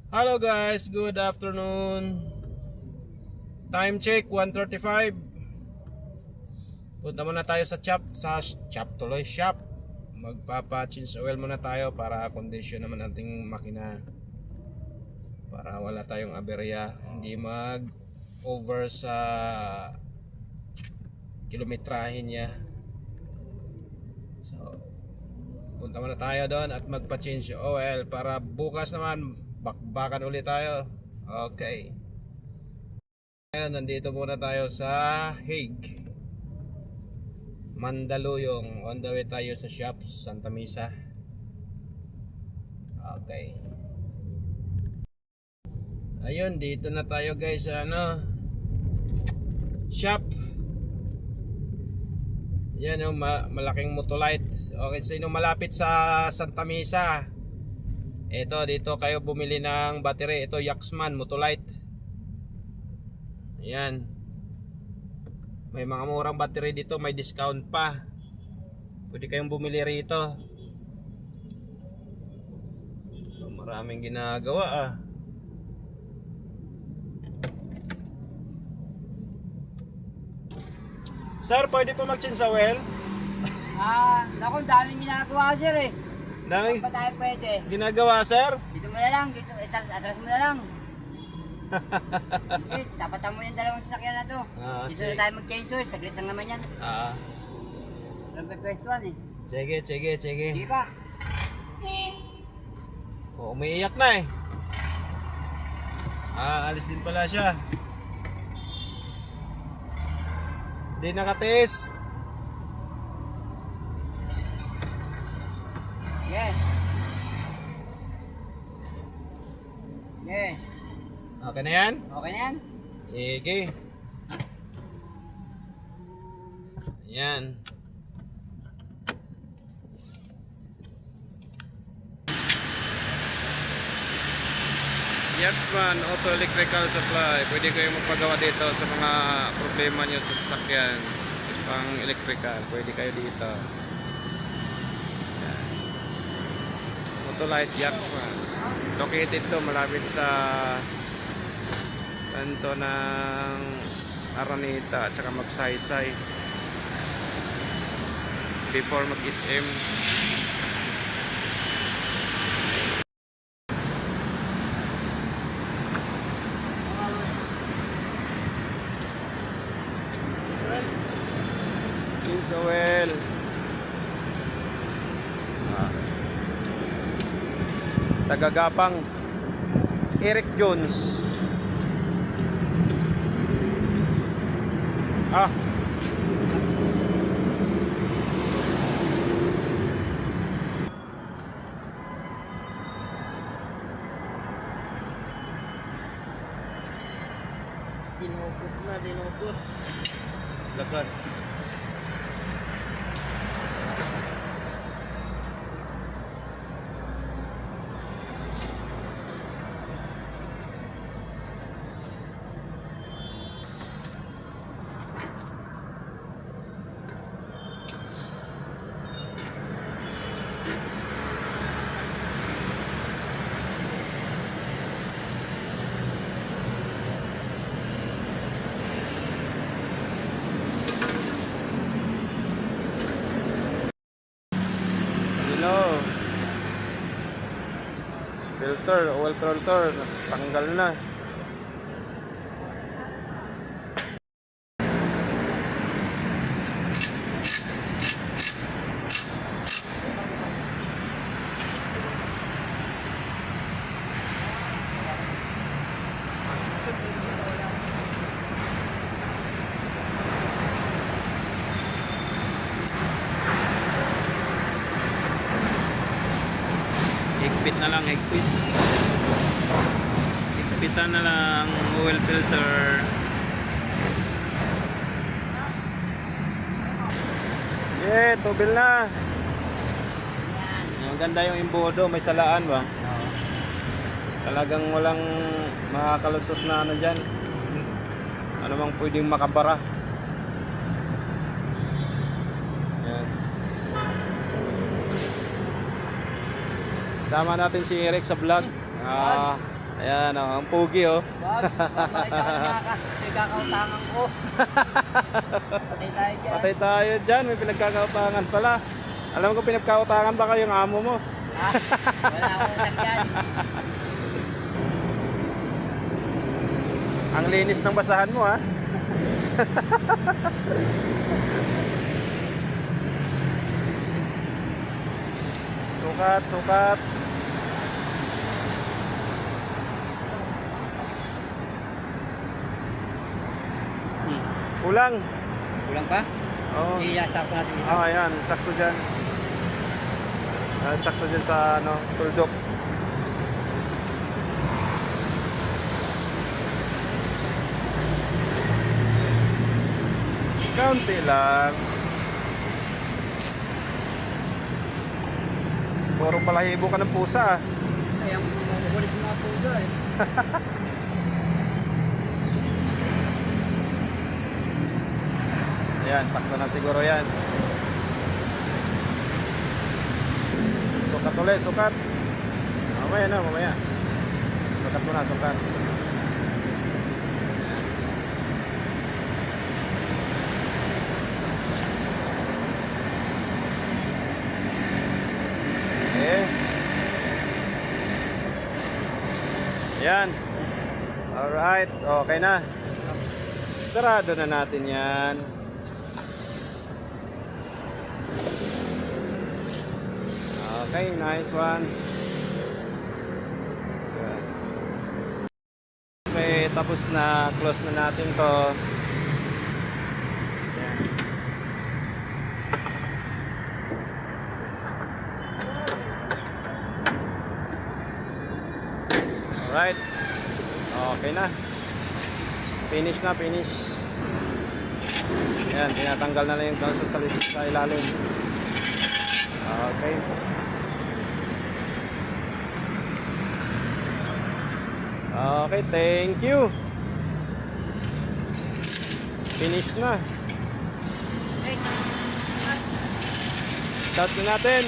Hello guys, good afternoon. Time check 1:35. Punta muna tayo sa shop. Magpapa-change oil muna tayo para kondisyon naman ating makina. Para wala tayong aberya, hindi mag-over sa kilometrahe niya. So, punta muna tayo doon at magpa-change oil para bukas naman bakbakan ulit tayo. Okay. Ngayon, nandito muna tayo sa Hague, Mandaluyong. On the way tayo sa shops, Santa Mesa. Okay. Ayun, dito na tayo guys sa shop. Yan yung malaking Motolite. Okay, sino malapit sa Santa Mesa? Ito, dito kayo bumili ng battery. Ito, Yaxman Motolite. Ayan. May mga murang battery dito, may discount pa. Pwede kayong bumili rito. So, maraming ginagawa Sir, pwede po mag-change oil? Naku, daming ginagawa sir eh. Daming Pa tayo pwede. ginagawa, sir? Dito mo na lang, dito, atras mo na lang. Tapatan mo yung dalawang sasakyan na to. Dito sige. na tayo mag-change oil, saglit lang naman yan. Walang pepwestuhan eh. Sige. Sige pa. Umiiyak na eh. Alis din pala siya. Di nakatiis. Yeah. Yeah. Okay na yan? Okay na yan? Sige. Ayan. Yaxman Auto Electrical Supply. Pwede kayong magpagawa dito sa mga problema nyo sa sasakyan. Pang electrical. Pwede kayo dito. Ayan. Motolite Yaxman. Located to malapit sa kanto ng Araneta at saka Magsaysay. Before mag-SM. Change oil. Tagagapang si Eric Jones. Dinukot. Lakad. Oil filter, tanggal na. Higpit na lang, higpitan na lang oil filter. Tubil na. Ang ganda yung imbodo, may salaan ba? Talagang walang makakalusot na dyan. Ano bang pwedeng makabara. Yan. Sama natin si Eric sa vlog. Ayan, ang pugi oh. Wag, nagkakautangan ko. Patay tayo dyan. Patay tayo dyan, may pinagkakautangan pala. Alam ko pinagkakautangan ba kayong amo mo? Ah, wala akong utang dyan. Ang linis ng basahan mo ha. Sukat, sukat. Kulang. Kulang pa? Oo. Iyasa ko natin ito. Ah, ayan, sakto dyan. Sakto dyan sa ano, tuldok. Kaunti lang. Puro palahibo ka ng pusa ah. Ay, ang makukulit mga puso eh. Ayan, sakto na siguro yan. Sukat ulit, sukat. Mamaya na, mamaya. Sukat mo na, sukat. Okay. Yan. Alright, okay na. Sarado na natin yan. Okay, nice one. Good. Okay, tapos na. Close na natin to. Yan. Alright. Okay na. Finish na, finish. Yan, tinatanggal na lang yung sa ilalim. Okay. Okay, thank you. Finish na. Start na natin.